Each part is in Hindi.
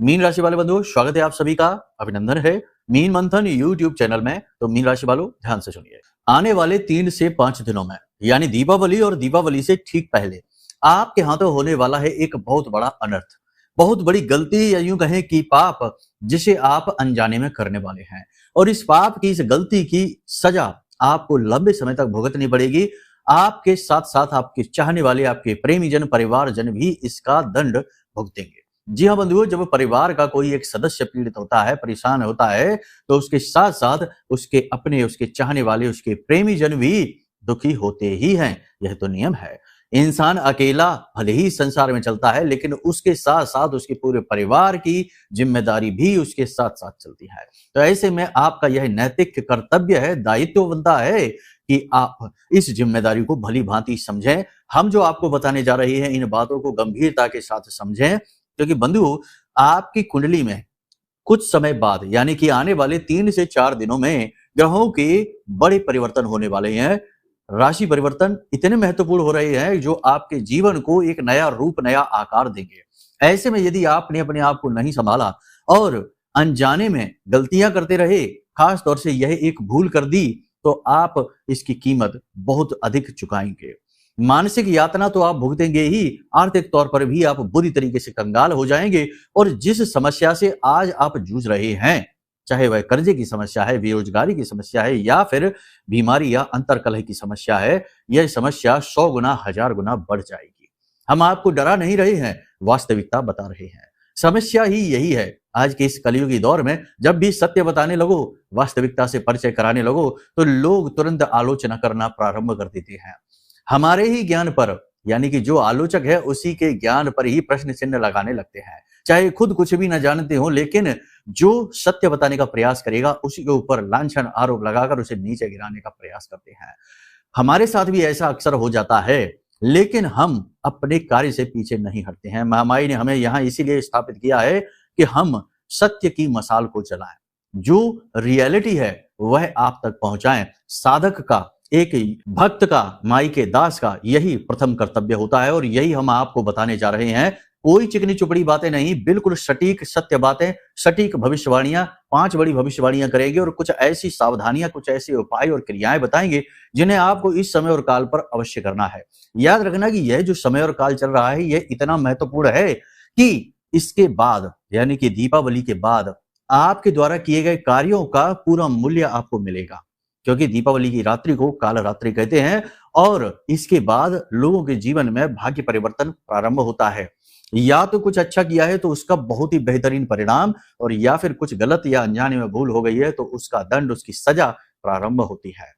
मीन राशि वाले बंधुओं, स्वागत है आप सभी का। अभिनंदन है मीन मंथन यूट्यूब चैनल में। तो मीन राशि वालों ध्यान से सुनिए। आने वाले 3 से 5 दिनों में यानी दीपावली और दीपावली से ठीक पहले आपके हाथों होने वाला है एक बहुत बड़ा अनर्थ, बहुत बड़ी गलती या यूं कहें कि पाप, जिसे आप अनजाने में करने वाले हैं। और इस पाप की, इस गलती की सजा आपको लंबे समय तक भुगतनी पड़ेगी। आपके साथ साथ आपके चाहने वाले, आपके प्रेमीजन, परिवारजन भी इसका दंड भुगतेंगे। जी हाँ बंधुओं, जब परिवार का कोई एक सदस्य पीड़ित होता है, परेशान होता है, तो उसके साथ साथ उसके अपने, उसके चाहने वाले, उसके प्रेमीजन भी दुखी होते ही हैं। यह तो नियम है। इंसान अकेला भले ही संसार में चलता है, लेकिन उसके साथ साथ उसके पूरे परिवार की जिम्मेदारी भी उसके साथ साथ चलती है। तो ऐसे में आपका यह नैतिक कर्तव्य है, दायित्व बनता है कि आप इस जिम्मेदारी को भली भांति समझें। हम जो आपको बताने जा रहे हैं, इन बातों को गंभीरता के साथ समझें, क्योंकि बंधु, आपकी कुंडली में कुछ समय बाद यानी कि आने वाले 3 से 4 दिनों में ग्रहों के बड़े परिवर्तन होने वाले हैं। राशि परिवर्तन इतने महत्वपूर्ण हो रहे हैं जो आपके जीवन को एक नया रूप, नया आकार देंगे। ऐसे में यदि आपने अपने आप को नहीं संभाला और अनजाने में गलतियां करते रहे, खास तौर से यह एक भूल कर दी, तो आप इसकी कीमत बहुत अधिक चुकाएंगे। मानसिक यातना तो आप भुगतेंगे ही, आर्थिक तौर पर भी आप बुरी तरीके से कंगाल हो जाएंगे। और जिस समस्या से आज आप जूझ रहे हैं, चाहे वह कर्जे की समस्या है, बेरोजगारी की समस्या है, या फिर बीमारी या अंतर्कलह की समस्या है, यह समस्या 100 गुना, 1000 गुना बढ़ जाएगी। हम आपको डरा नहीं रहे हैं, वास्तविकता बता रहे हैं। समस्या ही यही है। आज के इस कलयुगी दौर में जब भी सत्य बताने लगो, वास्तविकता से परिचय कराने लगो, तो लोग तुरंत आलोचना करना प्रारंभ कर देते हैं। हमारे ही ज्ञान पर, यानी कि जो आलोचक है उसी के ज्ञान पर ही प्रश्न चिन्ह लगाने लगते हैं। चाहे खुद कुछ भी न जानते हो, लेकिन जो सत्य बताने का प्रयास करेगा उसी के ऊपर लांछन आरोप लगाकर उसे नीचे गिराने का प्रयास करते हैं। हमारे साथ भी ऐसा अक्सर हो जाता है, लेकिन हम अपने कार्य से पीछे नहीं हटते हैं। महामाई ने हमें यहाँ इसीलिए स्थापित किया है कि हम सत्य की मशाल को जलाएं, जो रियलिटी है वह आप तक पहुंचाएं। साधक का, एक भक्त का, माई के दास का यही प्रथम कर्तव्य होता है और यही हम आपको बताने जा रहे हैं। कोई चिकनी चुपड़ी बातें नहीं, बिल्कुल सटीक सत्य बातें, सटीक भविष्यवाणियां, 5 बड़ी भविष्यवाणियां करेंगे और कुछ ऐसी सावधानियां, कुछ ऐसे उपाय और क्रियाएं बताएंगे जिन्हें आपको इस समय और काल पर अवश्य करना है। याद रखना कि यह जो समय और काल चल रहा है, यह इतना महत्वपूर्ण है कि इसके बाद यानी कि दीपावली के बाद आपके द्वारा किए गए कार्यों का पूरा मूल्य आपको मिलेगा। क्योंकि दीपावली की रात्रि को काल रात्रि कहते हैं और इसके बाद लोगों के जीवन में भाग्य परिवर्तन प्रारंभ होता है। या तो कुछ अच्छा किया है तो उसका बहुत ही बेहतरीन परिणाम, और या फिर कुछ गलत या अनजाने में भूल हो गई है तो उसका दंड, उसकी सजा प्रारंभ होती है।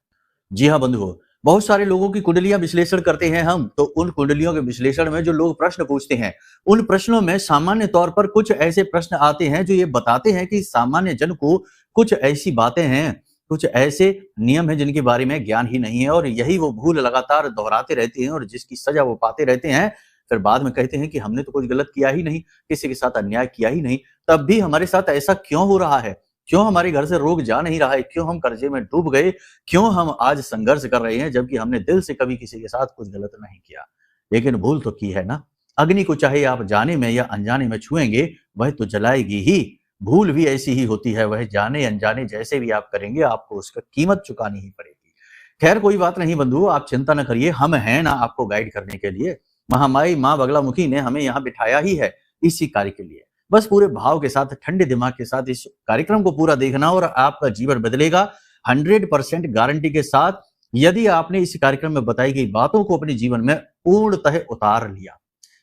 जी हाँ बंधुओं, बहुत सारे लोगों की कुंडलियां विश्लेषण करते हैं हम, तो उन कुंडलियों के विश्लेषण में जो लोग प्रश्न पूछते हैं, उन प्रश्नों में सामान्य तौर पर कुछ ऐसे प्रश्न आते हैं जो ये बताते हैं कि सामान्य जन को कुछ ऐसी बातें हैं, कुछ ऐसे नियम हैं जिनके बारे में ज्ञान ही नहीं है, और यही वो भूल लगातार दोहराते रहते हैं और जिसकी सजा वो पाते रहते हैं। फिर बाद में कहते हैं कि हमने तो कुछ गलत किया ही नहीं, किसी के साथ अन्याय किया ही नहीं, तब भी हमारे साथ ऐसा क्यों हो रहा है, क्यों हमारे घर से रोग जा नहीं रहा है, क्यों हम कर्जे में डूब गए, क्यों हम आज संघर्ष कर रहे हैं, जबकि हमने दिल से कभी किसी के साथ कुछ गलत नहीं किया, लेकिन भूल तो की है ना। अग्नि को चाहे आप जाने में या अनजाने में छुएंगे, वह तो जलाएगी ही। भूल भी ऐसी ही होती है, वह जाने अनजाने जैसे भी आप करेंगे, आपको उसका कीमत चुकानी ही पड़ेगी। खैर कोई बात नहीं बंधु, आप चिंता न करिए, हम हैं ना आपको गाइड करने के लिए। महामाई माँ बगलामुखी ने हमें यहाँ बिठाया ही है इसी कार्य के लिए। बस पूरे भाव के साथ, ठंडे दिमाग के साथ इस कार्यक्रम को पूरा देखना और आपका जीवन बदलेगा 100% गारंटी के साथ, यदि आपने इस कार्यक्रम में बताई गई बातों को अपने जीवन में पूर्णतः उतार लिया।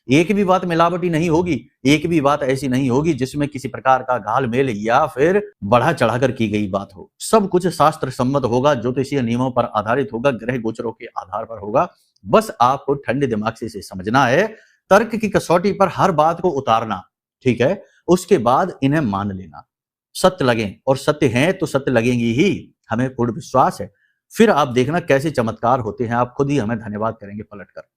एक भी बात मिलावटी नहीं होगी, एक भी बात ऐसी नहीं होगी जिसमें किसी प्रकार का घालमेल या फिर बढ़ा चढ़ाकर की गई बात हो। सब कुछ शास्त्र सम्मत होगा, ज्योतिषीय नियमों पर आधारित होगा, ग्रह गोचरों के आधार पर होगा। बस आपको ठंडे दिमाग से इसे समझना है, तर्क की कसौटी पर हर बात को उतारना, ठीक है, उसके बाद इन्हें मान लेना। सत्य लगे, और सत्य हैं तो सत्य लगेंगी ही, हमें पूर्ण विश्वास है। फिर आप देखना कैसे चमत्कार होते हैं, आप खुद ही हमें धन्यवाद करेंगे पलटकर।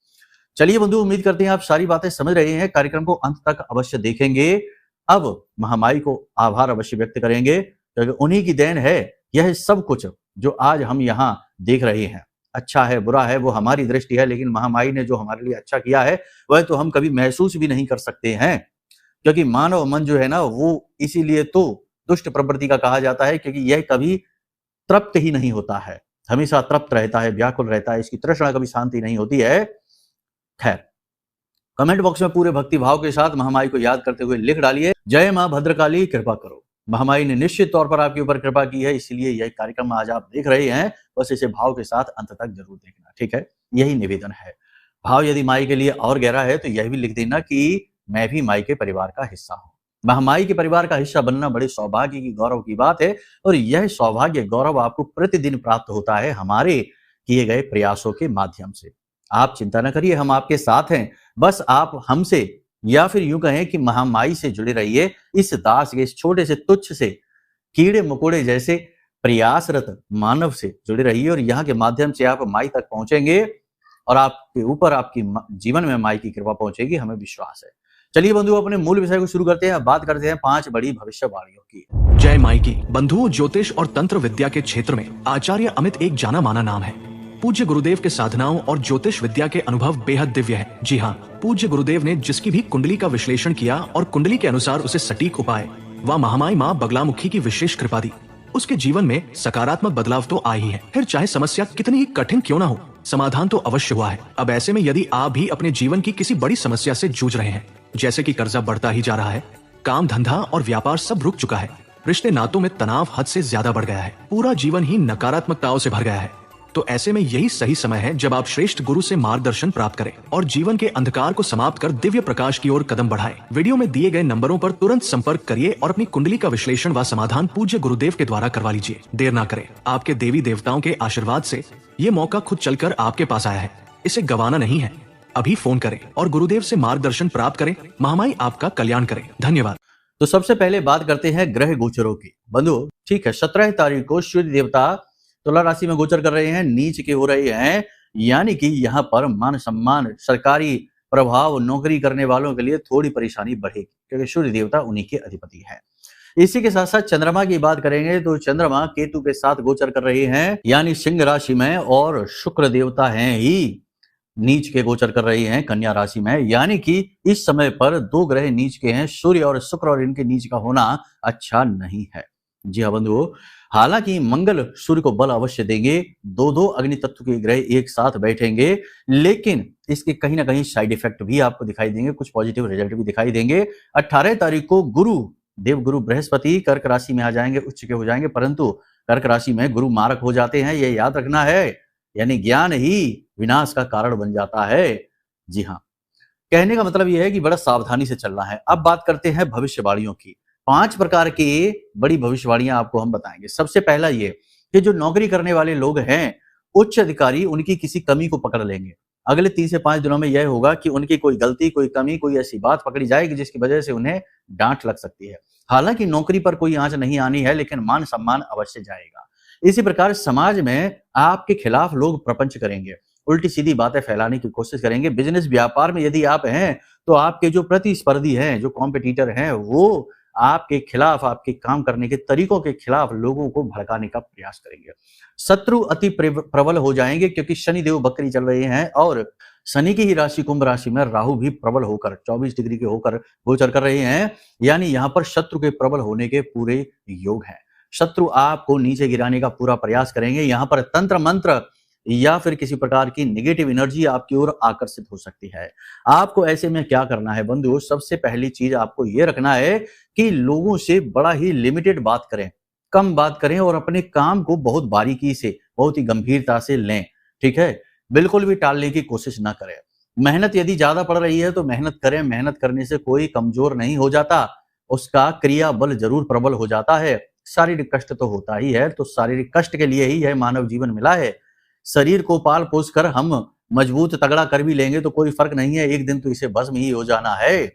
चलिए बंधु, उम्मीद करते हैं आप सारी बातें समझ रहे हैं, कार्यक्रम को अंत तक अवश्य देखेंगे। अब महामाई को आभार अवश्य व्यक्त करेंगे, क्योंकि उन्हीं की देन है यह सब कुछ जो आज हम यहाँ देख रहे हैं। अच्छा है बुरा है वो हमारी दृष्टि है, लेकिन महामाई ने जो हमारे लिए अच्छा किया है वह तो हम कभी महसूस भी नहीं कर सकते हैं। क्योंकि मानव मन जो है ना वो इसीलिए तो दुष्ट प्रवृत्ति का कहा जाता है, क्योंकि यह कभी तृप्त ही नहीं होता है, हमेशा तृप्त रहता है, व्याकुल रहता है, इसकी तृष्णा कभी शांति नहीं होती है। खैर, कमेंट बॉक्स में पूरे भक्ति भाव के साथ महामाई को याद करते हुए लिख डालिए, जय मां भद्रकाली कृपा करो। महामाई ने निश्चित तौर पर आपके ऊपर कृपा की है, इसीलिए यह कार्यक्रम आज आप देख रहे हैं, बस इसे भाव के साथ अंत तक जरूर देखना, ठीक है? यही निवेदन है। भाव यदि माई के लिए और गहरा है तो यह भी लिख देना कि मैं भी माई के परिवार का हिस्सा हूं। महामाई के परिवार का हिस्सा बनना बड़े सौभाग्य की, गौरव की बात है, और यह सौभाग्य गौरव आपको प्रतिदिन प्राप्त होता है हमारे किए गए प्रयासों के माध्यम से। आप चिंता न करिए, हम आपके साथ हैं, बस आप हमसे या फिर यूं कहें कि महामाई से जुड़े रहिए। इस दास के, इस छोटे से तुच्छ से कीड़े मकोड़े जैसे प्रयासरत मानव से जुड़े रहिए, और यहाँ के माध्यम से आप माई तक पहुंचेंगे और आपके ऊपर, आपकी जीवन में माई की कृपा पहुंचेगी, हमें विश्वास है। चलिए बंधुओं, अपने मूल विषय को शुरू करते हैं। बात करते हैं 5 बड़ी भविष्यवाणियों की। जय माई की। बंधुओं, ज्योतिष और तंत्र विद्या के क्षेत्र में आचार्य अमित एक जाना माना नाम है। पूज्य गुरुदेव के साधनाओं और ज्योतिष विद्या के अनुभव बेहद दिव्य है। जी हाँ, पूज्य गुरुदेव ने जिसकी भी कुंडली का विश्लेषण किया और कुंडली के अनुसार उसे सटीक उपाय व महामाई माँ बगलामुखी की विशेष कृपा दी, उसके जीवन में सकारात्मक बदलाव तो आ ही है। फिर चाहे समस्या कितनी ही कठिन क्यों न हो, समाधान तो अवश्य हुआ है। अब ऐसे में यदि आप भी अपने जीवन की किसी बड़ी समस्या से जूझ रहे हैं, जैसे कि कर्जा बढ़ता ही जा रहा है, काम धंधा और व्यापार सब रुक चुका है, रिश्ते नातों में तनाव हद से ज्यादा बढ़ गया है, पूरा जीवन ही नकारात्मकताओं से भर गया है, तो ऐसे में यही सही समय है जब आप श्रेष्ठ गुरु से मार्गदर्शन प्राप्त करें और जीवन के अंधकार को समाप्त कर दिव्य प्रकाश की ओर कदम बढ़ाएं। वीडियो में दिए गए नंबरों पर तुरंत संपर्क करिए और अपनी कुंडली का विश्लेषण व समाधान पूज्य गुरुदेव के द्वारा करवा लीजिए। देर ना करें, आपके देवी देवताओं के आशीर्वाद से ये मौका खुद चलकर आपके पास आया है, इसे गंवाना नहीं है। अभी फोन करें और गुरुदेव से मार्गदर्शन प्राप्त करें। महामाई आपका कल्याण करें। धन्यवाद। तो सबसे पहले बात करते हैं ग्रह गोचरों की। बंधु, ठीक है, 17 तारीख को सूर्य देवता तुला राशि में गोचर कर रहे हैं, नीच के हो रहे हैं, यानी कि यहाँ पर मान सम्मान, सरकारी प्रभाव, नौकरी करने वालों के लिए थोड़ी परेशानी बढ़ेगी, क्योंकि सूर्य देवता उन्हीं के अधिपति है। इसी के साथ साथ चंद्रमा की बात करेंगे तो चंद्रमा केतु के साथ गोचर कर रहे हैं, यानी सिंह राशि में, और शुक्र देवता हैं ही नीच के गोचर कर रहे हैं कन्या राशि में, यानी कि इस समय पर 2 ग्रह नीच के हैं, सूर्य और शुक्र, और इनके नीच का होना अच्छा नहीं है। जी हाँ बंधुओं, हालांकि मंगल सूर्य को बल अवश्य देंगे, 2 अग्नि तत्व के ग्रह एक साथ बैठेंगे, लेकिन इसके कहीं ना कहीं साइड इफेक्ट भी आपको दिखाई देंगे, कुछ पॉजिटिव रिजल्ट भी दिखाई देंगे। 18 तारीख को गुरु, देवगुरु बृहस्पति कर्क राशि में आ जाएंगे, उच्च के हो जाएंगे, परंतु कर्क राशि में गुरु मारक हो जाते हैं, ये याद रखना है, यानी ज्ञान ही विनाश का कारण बन जाता है। जी हाँ, कहने का मतलब यह है कि बड़ा सावधानी से चलना है। अब बात करते हैं भविष्यवाणियों की। 5 प्रकार की बड़ी भविष्यवाणियां आपको हम बताएंगे। सबसे पहला ये कि जो नौकरी करने वाले लोग हैं, उच्च अधिकारी उनकी किसी कमी को पकड़ लेंगे। अगले 3 से 5 दिनों में यह होगा कि उनकी कोई गलती, कोई कमी, कोई ऐसी बात पकड़ी जाएगी जिसकी वजह से उन्हें डांट लग सकती है। हालांकि नौकरी पर कोई आंच नहीं आनी है, लेकिन मान सम्मान अवश्य जाएगा। इसी प्रकार समाज में आपके खिलाफ लोग प्रपंच करेंगे, उल्टी सीधी बातें फैलाने की कोशिश करेंगे। बिजनेस व्यापार में यदि आप हैं तो आपके जो प्रतिस्पर्धी हैं, जो कॉम्पिटिटर हैं, वो आपके खिलाफ, आपके काम करने के तरीकों के खिलाफ लोगों को भड़काने का प्रयास करेंगे। शत्रु अति प्रबल हो जाएंगे, क्योंकि शनि देव बकरी चल रहे हैं, और शनि की ही राशि कुंभ राशि में राहु भी प्रबल होकर 24 डिग्री के होकर गोचर कर रहे हैं, यानी यहाँ पर शत्रु के प्रबल होने के पूरे योग हैं। शत्रु आपको नीचे गिराने का पूरा प्रयास करेंगे। यहाँ पर तंत्र मंत्र या फिर किसी प्रकार की नेगेटिव एनर्जी आपकी ओर आकर्षित हो सकती है। आपको ऐसे में क्या करना है बंधुओं? सबसे पहली चीज आपको यह रखना है कि लोगों से बड़ा ही लिमिटेड बात करें, कम बात करें, और अपने काम को बहुत बारीकी से, बहुत ही गंभीरता से लें। ठीक है, बिल्कुल भी टालने की कोशिश ना करें। मेहनत यदि ज्यादा पड़ रही है तो मेहनत करें। मेहनत करने से कोई कमजोर नहीं हो जाता, उसका क्रिया बल जरूर प्रबल हो जाता है। शारीरिक कष्ट तो होता ही है, तो शारीरिक कष्ट के लिए ही यह मानव जीवन मिला है। शरीर को पाल पोस कर हम मजबूत तगड़ा कर भी लेंगे तो कोई फर्क नहीं है, एक दिन तो इसे भस्म ही हो जाना है।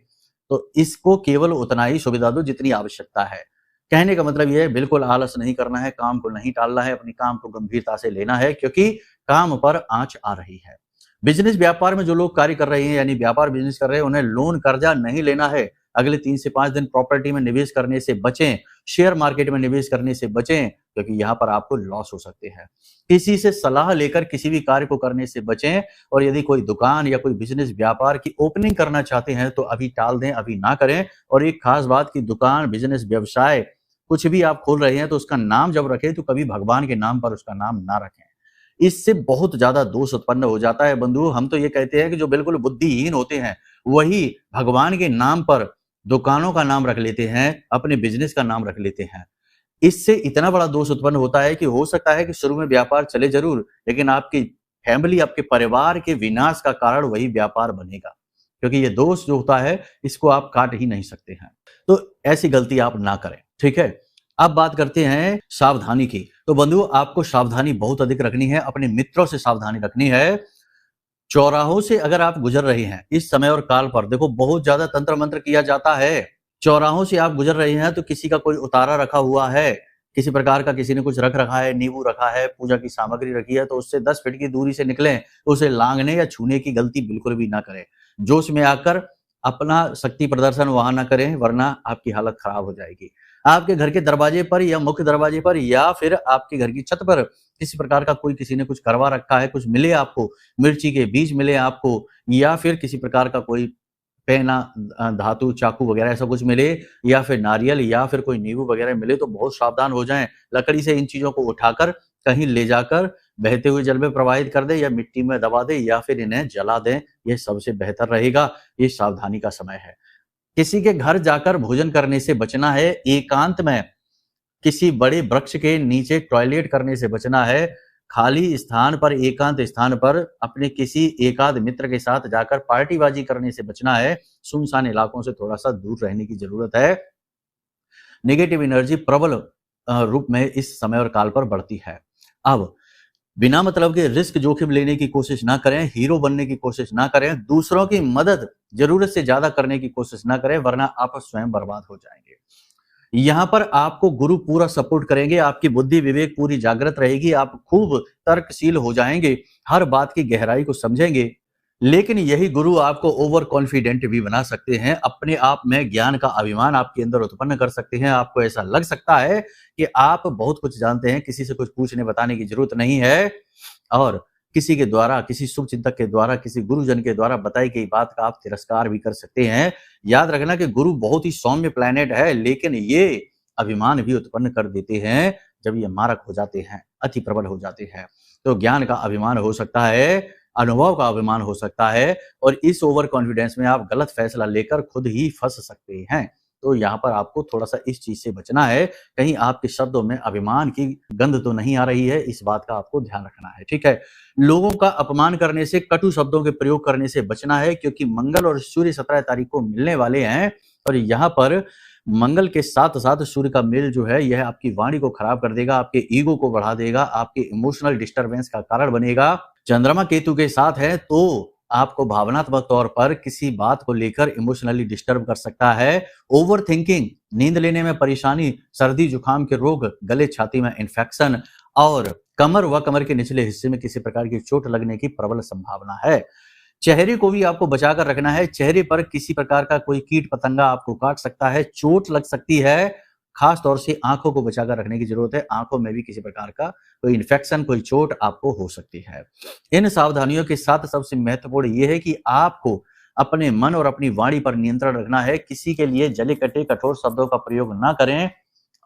तो इसको केवल उतना ही सुविधा दो जितनी आवश्यकता है। कहने का मतलब यह है, बिल्कुल आलस नहीं करना है, काम को नहीं टालना है, अपने काम को गंभीरता से लेना है, क्योंकि काम पर आंच आ रही है। बिजनेस व्यापार में जो लोग कार्य कर रहे हैं, यानी व्यापार बिजनेस कर रहे हैं, उन्हें लोन कर्जा नहीं लेना है। अगले 3 से 5 दिन प्रॉपर्टी में निवेश करने से बचें, शेयर मार्केट में निवेश करने से बचें, क्योंकि यहाँ पर आपको लॉस हो सकते हैं। किसी से सलाह लेकर किसी भी कार्य को करने से बचें, और यदि कोई दुकान या कोई बिजनेस व्यापार की ओपनिंग करना चाहते हैं तो अभी टाल दें, अभी ना करें। और एक खास बात कि दुकान, बिजनेस, व्यवसाय कुछ भी आप खोल रहे हैं तो उसका नाम जब रखें तो कभी भगवान के नाम पर उसका नाम ना रखें। इससे बहुत ज्यादा दोष उत्पन्न हो जाता है बंधु। हम तो ये कहते हैं कि जो बिल्कुल बुद्धिहीन होते हैं वही भगवान के नाम पर दुकानों का नाम रख लेते हैं, अपने बिजनेस का नाम रख लेते हैं। इससे इतना बड़ा दोष उत्पन्न होता है कि हो सकता है कि शुरू में व्यापार चले जरूर, लेकिन आपकी फैमिली, आपके परिवार के विनाश का कारण वही व्यापार बनेगा, क्योंकि ये दोष जो होता है इसको आप काट ही नहीं सकते हैं। तो ऐसी गलती आप ना करें, ठीक है। अब बात करते हैं सावधानी की। तो बंधु, आपको सावधानी बहुत अधिक रखनी है, अपने मित्रों से सावधानी रखनी है। चौराहों से अगर आप गुजर रहे हैं इस समय और काल पर, देखो बहुत ज्यादा तंत्र मंत्र किया जाता है। चौराहों से आप गुजर रहे हैं तो किसी का कोई उतारा रखा हुआ है, किसी प्रकार का किसी ने कुछ रख रखा है, नींबू रखा है, पूजा की सामग्री रखी है, तो उससे 10 फीट की दूरी से निकलें, उसे लांघने या छूने की गलती बिल्कुल भी ना करें। जोश में आकर अपना शक्ति प्रदर्शन वहां ना करें, वरना आपकी हालत खराब हो जाएगी। आपके घर के दरवाजे पर या मुख्य दरवाजे पर या फिर आपके घर की छत पर किसी प्रकार का कोई किसी ने कुछ करवा रखा है, कुछ मिले आपको, मिर्ची के बीज मिले आपको, या फिर किसी प्रकार का कोई पेना, धातु, चाकू वगैरह ऐसा कुछ मिले, या फिर नारियल या फिर कोई नींबू वगैरह मिले, तो बहुत सावधान हो जाएं। लकड़ी से इन चीजों को उठाकर कहीं ले जाकर बहते हुए जल में प्रवाहित कर दें, या मिट्टी में दबा दें, या फिर इन्हें जला दें। यह सबसे बेहतर रहेगा। ये सावधानी का समय है। किसी के घर जाकर भोजन करने से बचना है। एकांत में किसी बड़े वृक्ष के नीचे टॉयलेट करने से बचना है। खाली स्थान पर, एकांत स्थान पर अपने किसी एकाध मित्र के साथ जाकर पार्टीबाजी करने से बचना है। सुनसान इलाकों से थोड़ा सा दूर रहने की जरूरत है। नेगेटिव एनर्जी प्रबल रूप में इस समय और काल पर बढ़ती है। अब बिना मतलब के रिस्क जोखिम लेने की कोशिश ना करें, हीरो बनने की कोशिश ना करें, दूसरों की मदद जरूरत से ज्यादा करने की कोशिश ना करें, वरना आप स्वयं बर्बाद हो जाएंगे। यहाँ पर आपको गुरु पूरा सपोर्ट करेंगे, आपकी बुद्धि विवेक पूरी जागृत रहेगी, आप खूब तर्कशील हो जाएंगे, हर बात की गहराई को समझेंगे। लेकिन यही गुरु आपको ओवर कॉन्फिडेंट भी बना सकते हैं, अपने आप में ज्ञान का अभिमान आपके अंदर उत्पन्न कर सकते हैं। आपको ऐसा लग सकता है कि आप बहुत कुछ जानते हैं, किसी से कुछ पूछने बताने की जरूरत नहीं है, और किसी के द्वारा, किसी शुभ चिंतक के द्वारा, किसी गुरुजन के द्वारा बताई गई बात का आप तिरस्कार भी कर सकते हैं। याद रखना कि गुरु बहुत ही सौम्य प्लैनेट है, लेकिन ये अभिमान भी उत्पन्न कर देते हैं जब ये मारक हो जाते हैं, अति प्रबल हो जाते हैं। तो ज्ञान का अभिमान हो सकता है, अनुभव का अभिमान हो सकता है, और इस ओवर कॉन्फिडेंस में आप गलत फैसला लेकर खुद ही फंस सकते हैं। तो यहाँ पर आपको थोड़ा सा इस चीज से बचना है। कहीं आपके शब्दों में अभिमान की गंध तो नहीं आ रही है, इस बात का आपको ध्यान रखना है, ठीक है। लोगों का अपमान करने से, कटु शब्दों के प्रयोग करने से बचना है, क्योंकि मंगल और सूर्य 17 तारीख को मिलने वाले हैं, और यहाँ पर मंगल के साथ साथ सूर्य का मेल जो है यह आपकी वाणी को खराब कर देगा, आपके ईगो को बढ़ा देगा, आपके इमोशनल डिस्टरबेंस का कारण बनेगा। चंद्रमा केतु के साथ है तो आपको भावनात्मक तौर पर किसी बात को लेकर इमोशनली डिस्टर्ब कर सकता है। ओवर थिंकिंग, नींद लेने में परेशानी, सर्दी जुकाम के रोग, गले छाती में इंफेक्शन, और कमर व कमर के निचले हिस्से में किसी प्रकार की चोट लगने की प्रबल संभावना है। चेहरे को भी आपको बचाकर रखना है। चेहरे पर किसी प्रकार का कोई कीट पतंगा आपको काट सकता है, चोट लग सकती है। खास तौर से आंखों को बचाकर रखने की जरूरत है। आंखों में भी किसी प्रकार का कोई इन्फेक्शन, कोई चोट आपको हो सकती है। इन सावधानियों के साथ सबसे महत्वपूर्ण यह है कि आपको अपने मन और अपनी वाणी पर नियंत्रण रखना है। किसी के लिए जले कटे कठोर शब्दों का प्रयोग ना करें।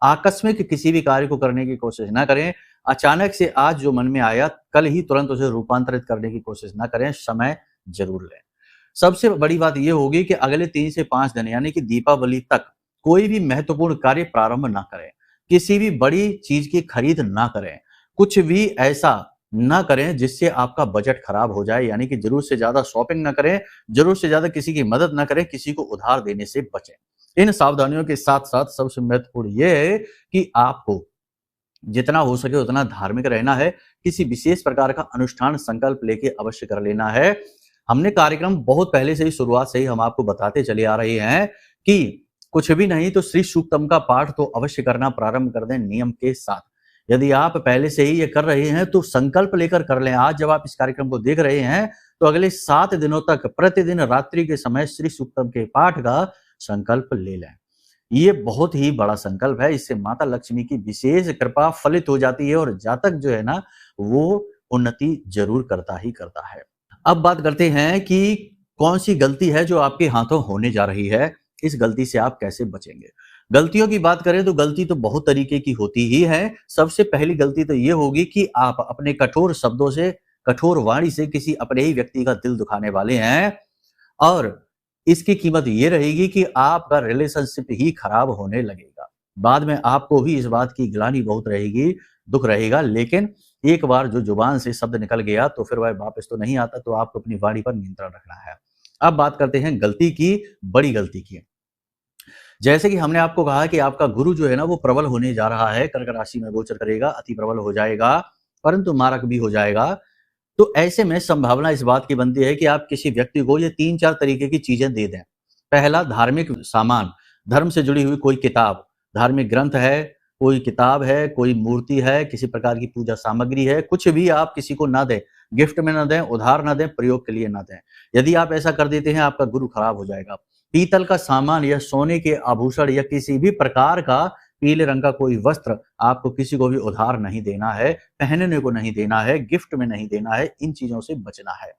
आकस्मिक किसी भी कार्य को करने की कोशिश ना करें। अचानक से आज जो मन में आया कल ही तुरंत उसे रूपांतरित करने की कोशिश ना करें, समय जरूर लें। सबसे बड़ी बात यह होगी कि अगले 3 से 5 दिन यानी कि दीपावली तक कोई भी महत्वपूर्ण कार्य प्रारंभ ना करें, किसी भी बड़ी चीज की खरीद ना करें, कुछ भी ऐसा ना करें जिससे आपका बजट खराब हो जाए, यानी कि जरूरत से ज्यादा शॉपिंग ना करें, जरूरत से ज्यादा किसी की मदद ना करें, किसी को उधार देने से बचें। इन सावधानियों के साथ साथ सबसे महत्वपूर्ण यह है कि आपको जितना हो सके उतना धार्मिक रहना है। किसी विशेष प्रकार का अनुष्ठान संकल्प लेके अवश्य कर लेना है। हमने कार्यक्रम बहुत पहले से ही, शुरुआत से ही हम आपको बताते चले आ रहे हैं कि कुछ भी नहीं तो श्री सूक्तम का पाठ तो अवश्य करना प्रारंभ कर दें नियम के साथ। यदि आप पहले से ही ये कर रहे हैं तो संकल्प लेकर कर लें। आज जब आप इस कार्यक्रम को देख रहे हैं तो अगले 7 दिनों तक प्रतिदिन रात्रि के समय श्री सूक्तम के पाठ का संकल्प ले लें। ये बहुत ही बड़ा संकल्प है। इससे माता लक्ष्मी की विशेष कृपा फलित हो जाती है और जातक जो है ना वो उन्नति जरूर करता ही करता है। अब बात करते हैं कि कौन सी गलती है जो आपके हाथों होने जा रही है, इस गलती से आप कैसे बचेंगे। गलतियों की बात करें तो गलती तो बहुत तरीके की होती ही है। सबसे पहली गलती तो ये होगी कि आप अपने कठोर शब्दों से, कठोर वाणी से किसी अपने ही व्यक्ति का दिल दुखाने वाले हैं और इसकी कीमत ये रहेगी कि आपका रिलेशनशिप ही खराब होने लगेगा। बाद में आपको भी इस बात की ग्लानि बहुत रहेगी, दुख रहेगा, लेकिन एक बार जो जुबान से शब्द निकल गया तो फिर वह वापस तो नहीं आता, तो आपको अपनी वाणी पर नियंत्रण रखना है। अब बात करते हैं गलती की, बड़ी गलती की। जैसे कि हमने आपको कहा कि आपका गुरु जो है ना वो प्रबल होने जा रहा है, कर्क राशि में गोचर करेगा, अति प्रबल हो जाएगा, परंतु मारक भी हो जाएगा। तो ऐसे में संभावना इस बात की बनती है कि आप किसी व्यक्ति को ये 3-4 तरीके की चीजें दे दें। पहला, धार्मिक सामान, धर्म से जुड़ी हुई कोई किताब, धार्मिक ग्रंथ है, कोई किताब है, कोई मूर्ति है, किसी प्रकार की पूजा सामग्री है, कुछ भी आप किसी को ना दें, गिफ्ट में ना दें, उधार ना दें, प्रयोग के लिए ना दें। यदि आप ऐसा कर देते हैं आपका गुरु खराब हो जाएगा। पीतल का सामान या सोने के आभूषण या किसी भी प्रकार का पीले रंग का कोई वस्त्र आपको किसी को भी उधार नहीं देना है, पहनने को नहीं देना है, गिफ्ट में नहीं देना है, इन चीजों से बचना है।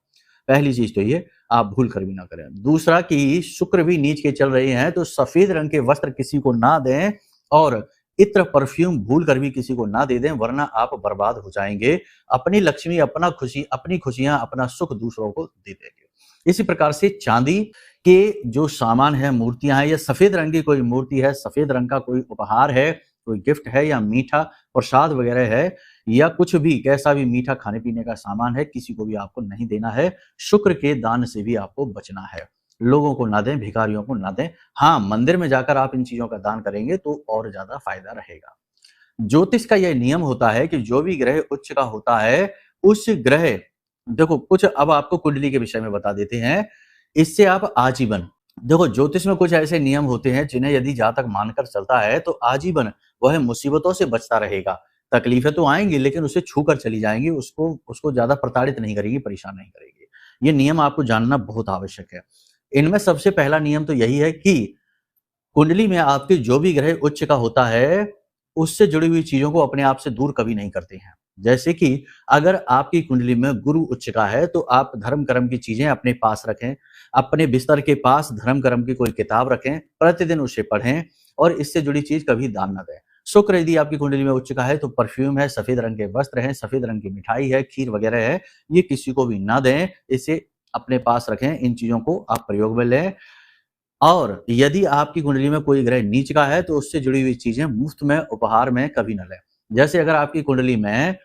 पहली चीज तो ये आप भूल कर भी ना करें। दूसरा कि शुक्र भी नीच के चल रहे हैं तो सफेद रंग के वस्त्र किसी को ना दें और इत्र परफ्यूम भूल कर भी किसी को ना दे दें, वरना आप बर्बाद हो जाएंगे। अपनी लक्ष्मी, अपनी खुशियां, अपना सुख दूसरों को दे देंगे। इसी प्रकार से चांदी के जो सामान है, मूर्तियां हैं, या सफेद रंग की कोई मूर्ति है, सफेद रंग का कोई उपहार है, कोई गिफ्ट है, या मीठा प्रसाद वगैरह है, या कुछ भी कैसा भी मीठा खाने पीने का सामान है, किसी को भी आपको नहीं देना है। शुक्र के दान से भी आपको बचना है। लोगों को ना दें, भिखारियों को ना दें। हाँ, मंदिर में जाकर आप इन चीजों का दान करेंगे तो और ज्यादा फायदा रहेगा। ज्योतिष का यह नियम होता है कि जो भी ग्रह उच्च का होता है, उस ग्रह, देखो कुछ अब आपको कुंडली के विषय में बता देते हैं, इससे आप आजीवन, देखो ज्योतिष में कुछ ऐसे नियम होते हैं जिन्हें यदि जातक मानकर चलता है तो आजीवन वह मुसीबतों से बचता रहेगा। तकलीफें तो आएंगी लेकिन उसे छू कर चली जाएंगी, उसको ज्यादा प्रताड़ित नहीं करेगी, परेशान नहीं करेगी। ये नियम आपको जानना बहुत आवश्यक है। इनमें सबसे पहला नियम तो यही है कि कुंडली में आपके जो भी ग्रह उच्च का होता है, उससे जुड़ी हुई चीजों को अपने आप से दूर कभी नहीं करते हैं। जैसे कि अगर आपकी कुंडली में गुरु उच्च का है तो आप धर्म कर्म की चीजें अपने पास रखें, अपने बिस्तर के पास धर्म कर्म की कोई किताब रखें, प्रतिदिन उसे पढ़ें और इससे जुड़ी चीज कभी दान न दें। शुक्र यदि आपकी कुंडली में उच्च का है तो परफ्यूम है, सफेद रंग के वस्त्र हैं, सफेद रंग की मिठाई है, खीर वगैरह है, ये किसी को भी ना दें, इसे अपने पास रखें, इन चीजों को आप प्रयोग में लें। और यदि आपकी कुंडली में कोई ग्रह नीच का है तो उससे जुड़ी हुई चीजें मुफ्त में उपहार में कभी न लें। जैसे अगर आपकी कुंडली में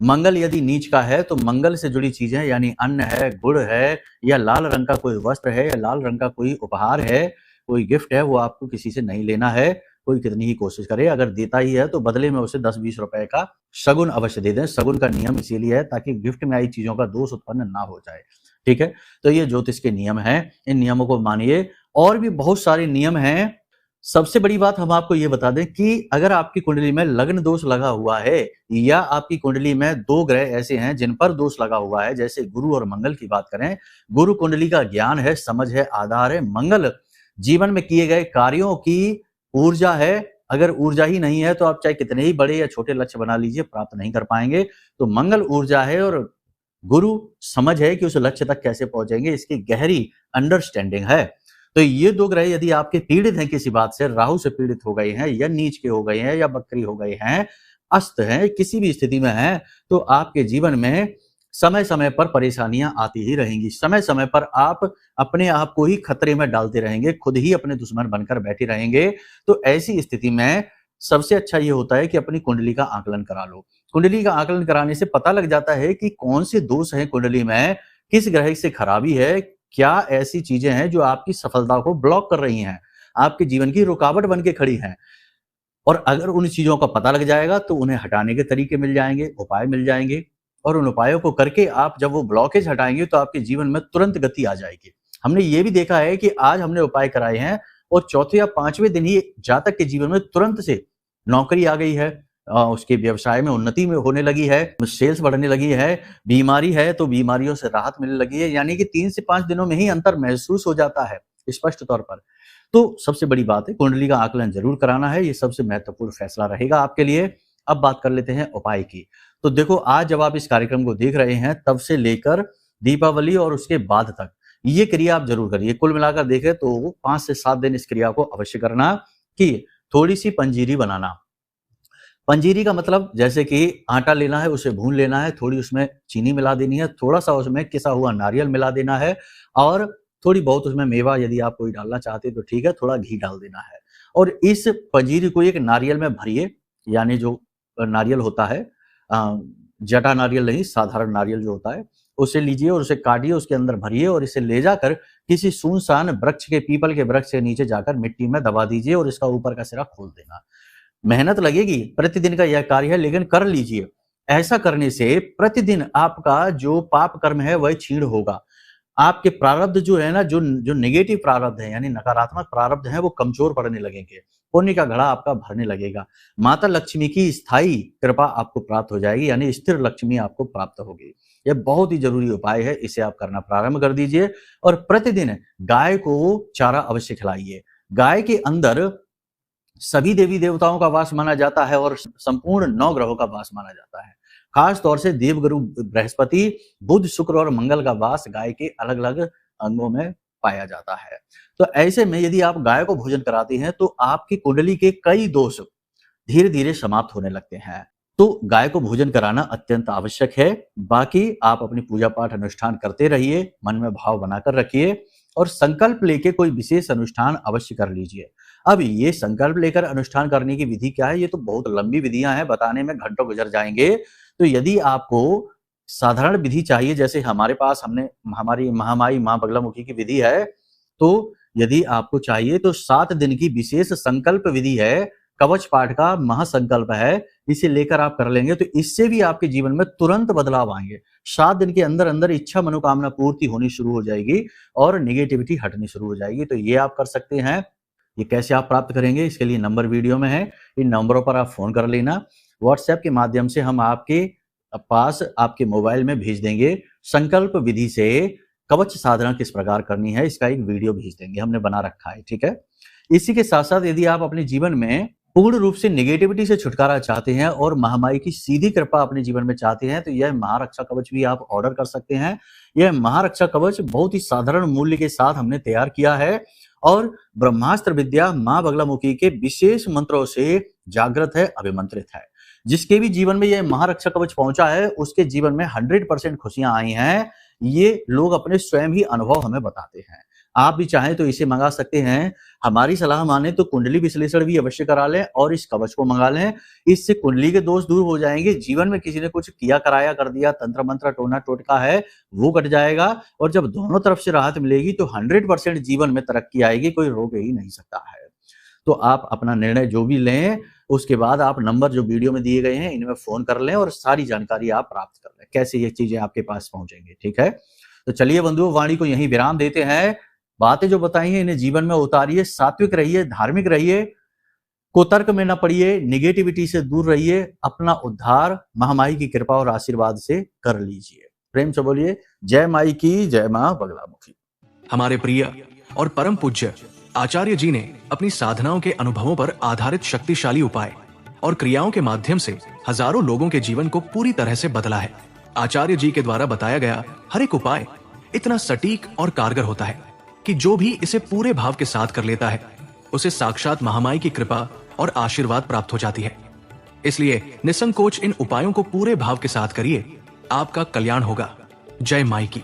मंगल यदि नीच का है तो मंगल से जुड़ी चीजें यानी अन्न है, गुड़ है, या लाल रंग का कोई वस्त्र है, या लाल रंग का कोई उपहार है, कोई गिफ्ट है, वो आपको किसी से नहीं लेना है। कोई कितनी ही कोशिश करे, अगर देता ही है तो बदले में उसे 10-20 रुपए का शगुन अवश्य दे दें। शगुन का नियम इसीलिए है ताकि गिफ्ट में आई चीजों का दोष उत्पन्न ना हो जाए। ठीक है, तो ये ज्योतिष के नियम हैं, इन नियमों को मानिए। और भी बहुत सारे नियम हैं। सबसे बड़ी बात हम आपको ये बता दें कि अगर आपकी कुंडली में लग्न दोष लगा हुआ है या आपकी कुंडली में 2 ग्रह ऐसे हैं जिन पर दोष लगा हुआ है, जैसे गुरु और मंगल की बात करें, गुरु कुंडली का ज्ञान है, समझ है, आधार है, मंगल जीवन में किए गए कार्यों की ऊर्जा है। अगर ऊर्जा ही नहीं है तो आप चाहे कितने ही बड़े या छोटे लक्ष्य बना लीजिए, प्राप्त नहीं कर पाएंगे। तो मंगल ऊर्जा है और गुरु समझ है कि उस लक्ष्य तक कैसे पहुंचेंगे, इसकी गहरी अंडरस्टैंडिंग है। तो ये 2 ग्रह यदि आपके पीड़ित हैं किसी बात से, राहु से पीड़ित हो गए हैं, या नीच के हो गए हैं, या बकरी हो गए हैं, अस्त हैं, किसी भी स्थिति में हैं, तो आपके जीवन में समय समय पर परेशानियां आती ही रहेंगी। समय समय पर आप अपने आप को ही खतरे में डालते रहेंगे, खुद ही अपने दुश्मन बनकर बैठे रहेंगे। तो ऐसी स्थिति में सबसे अच्छा ये होता है कि अपनी कुंडली का आकलन करा लो। कुंडली का आकलन कराने से पता लग जाता है कि कौन से दोष हैं कुंडली में, किस ग्रह से खराबी है, क्या ऐसी चीजें हैं जो आपकी सफलता को ब्लॉक कर रही हैं, आपके जीवन की रुकावट बन के खड़ी हैं। और अगर उन चीजों का पता लग जाएगा तो उन्हें हटाने के तरीके मिल जाएंगे, उपाय मिल जाएंगे, और उन उपायों को करके आप जब वो ब्लॉकेज हटाएंगे तो आपके जीवन में तुरंत गति आ जाएगी। हमने ये भी देखा है कि आज हमने उपाय कराए हैं और चौथे या 5वें दिन ही जातक के जीवन में तुरंत से नौकरी आ गई है, उसके व्यवसाय में उन्नति में होने लगी है, सेल्स बढ़ने लगी है, बीमारी है तो बीमारियों से राहत मिलने लगी है। यानी कि 3 से 5 दिनों में ही अंतर महसूस हो जाता है स्पष्ट तौर पर। तो सबसे बड़ी बात है कुंडली का आकलन जरूर कराना है, ये सबसे महत्वपूर्ण फैसला रहेगा आपके लिए। अब बात कर लेते हैं उपाय की। तो देखो, आज जब आप इस कार्यक्रम को देख रहे हैं तब से लेकर दीपावली और उसके बाद तक ये क्रिया आप जरूर करिए। कुल मिलाकर देखें तो 5 से 7 दिन इस क्रिया को अवश्य करना। कि थोड़ी सी पंजीरी बनाना। पंजीरी का मतलब जैसे कि आटा लेना है, उसे भून लेना है, थोड़ी उसमें चीनी मिला देनी है, थोड़ा सा उसमें किसा हुआ नारियल मिला देना है और थोड़ी बहुत उसमें मेवा यदि आप कोई डालना चाहते हैं तो ठीक है, थोड़ा घी डाल देना है। और इस पंजीरी को एक नारियल में भरिए, यानी जो नारियल होता है, जटा नारियल नहीं, साधारण नारियल जो होता है उसे लीजिए और उसे काटिए, उसके अंदर भरिए और इसे ले जाकर किसी सुनसान वृक्ष के, पीपल के वृक्ष के नीचे जाकर मिट्टी में दबा दीजिए और इसका ऊपर का सिरा खोल देना। मेहनत लगेगी, प्रतिदिन का यह कार्य है, लेकिन कर लीजिए। ऐसा करने से प्रतिदिन आपका जो पाप कर्म है वह क्षीण होगा। आपके प्रारब्ध जो है ना, जो नेगेटिव प्रारब्ध है यानी नकारात्मक प्रारब्ध है, वो कमजोर पड़ने लगेंगे, पुण्य का घड़ा आपका भरने लगेगा। माता लक्ष्मी की स्थायी कृपा आपको प्राप्त हो जाएगी, यानी स्थिर लक्ष्मी आपको प्राप्त होगी। यह बहुत ही जरूरी उपाय है, इसे आप करना प्रारंभ कर दीजिए। और प्रतिदिन गाय को चारा अवश्य खिलाइए। गाय के अंदर सभी देवी देवताओं का वास माना जाता है और संपूर्ण 9 ग्रहों का वास माना जाता है। खास तौर से देवगुरु बृहस्पति, बुध, शुक्र और मंगल का वास गाय के अलग अलग अंगों में पाया जाता है। तो ऐसे में यदि आप गाय को भोजन कराते हैं तो आपकी कुंडली के कई दोष धीरे धीरे समाप्त होने लगते हैं। तो गाय को भोजन कराना अत्यंत आवश्यक है। बाकी आप अपनी पूजा पाठ अनुष्ठान करते रहिए, मन में भाव बनाकर रखिए और संकल्प लेके कोई विशेष अनुष्ठान अवश्य कर लीजिए। अब ये संकल्प लेकर अनुष्ठान करने की विधि क्या है, ये तो बहुत लंबी विधियां हैं, बताने में घंटों गुजर जाएंगे। तो यदि आपको साधारण विधि चाहिए, जैसे हमारे पास हमारी महामाई मां बगलामुखी की विधि है, तो यदि आपको चाहिए तो 7 दिन की विशेष संकल्प विधि है, कवच पाठ का महासंकल्प है, इसे लेकर आप कर लेंगे तो इससे भी आपके जीवन में तुरंत बदलाव आएंगे। 7 दिन के अंदर अंदर इच्छा मनोकामना पूर्ति होनी शुरू हो जाएगी और निगेटिविटी हटनी शुरू हो जाएगी। तो ये आप कर सकते हैं। ये कैसे आप प्राप्त करेंगे, इसके लिए नंबर वीडियो में है, इन नंबरों पर आप फोन कर लेना। व्हाट्सएप के माध्यम से हम आपके पास आपके मोबाइल में भेज देंगे। संकल्प विधि से कवच साधना किस प्रकार करनी है इसका एक वीडियो भेज देंगे, हमने बना रखा है, ठीक है। इसी के साथ साथ यदि आप अपने जीवन में पूर्ण रूप से नेगेटिविटी से छुटकारा चाहते हैं और महामाई की सीधी कृपा अपने जीवन में चाहते हैं तो यह महारक्षा कवच भी आप ऑर्डर कर सकते हैं। यह महारक्षा कवच बहुत ही साधारण मूल्य के साथ हमने तैयार किया है और ब्रह्मास्त्र विद्या मां बगलामुखी के विशेष मंत्रों से जागृत है, अभिमंत्रित है। जिसके भी जीवन में यह महारक्षा कवच पहुंचा है उसके जीवन में 100% खुशियां आई हैं। ये लोग अपने स्वयं ही अनुभव हमें बताते हैं। आप भी चाहें तो इसे मंगा सकते हैं। हमारी सलाह माने तो कुंडली विश्लेषण भी अवश्य करा लें और इस कवच को मंगा लें। इससे कुंडली के दोष दूर हो जाएंगे। जीवन में किसी ने कुछ किया कराया कर दिया, तंत्र मंत्र टोना टोटका है, वो कट जाएगा और जब दोनों तरफ से राहत मिलेगी तो 100% जीवन में तरक्की आएगी, कोई रोक ही नहीं सकता है। तो आप अपना निर्णय जो भी लें उसके बाद आप नंबर जो वीडियो में दिए गए हैं इनमें फोन कर लें और सारी जानकारी आप प्राप्त कर लें कैसे ये चीजें आपके पास पहुंचेंगी, ठीक है। तो चलिए बंधुओं, वाणी को यहीं विराम देते हैं। बातें जो बताई हैं इन्हें जीवन में उतारिए, सात्विक रहिए, धार्मिक रहिए, कुतर्क में न पड़िए, निगेटिविटी से दूर रहिए, अपना उद्धार महामाई की कृपा और आशीर्वाद से कर लीजिए। प्रेम से बोलिए जय माई की, जय मां बगलामुखी। हमारे प्रिय और परम पूज्य आचार्य जी ने अपनी साधनाओं के अनुभवों पर आधारित शक्तिशाली उपाय और क्रियाओं के माध्यम से हजारों लोगों के जीवन को पूरी तरह से बदला है। आचार्य जी के द्वारा बताया गया हर एक उपाय इतना सटीक और कारगर होता है कि जो भी इसे पूरे भाव के साथ कर लेता है उसे साक्षात महामाई की कृपा और आशीर्वाद प्राप्त हो जाती है। इसलिए निसंकोच इन उपायों को पूरे भाव के साथ करिए, आपका कल्याण होगा। जय माई की।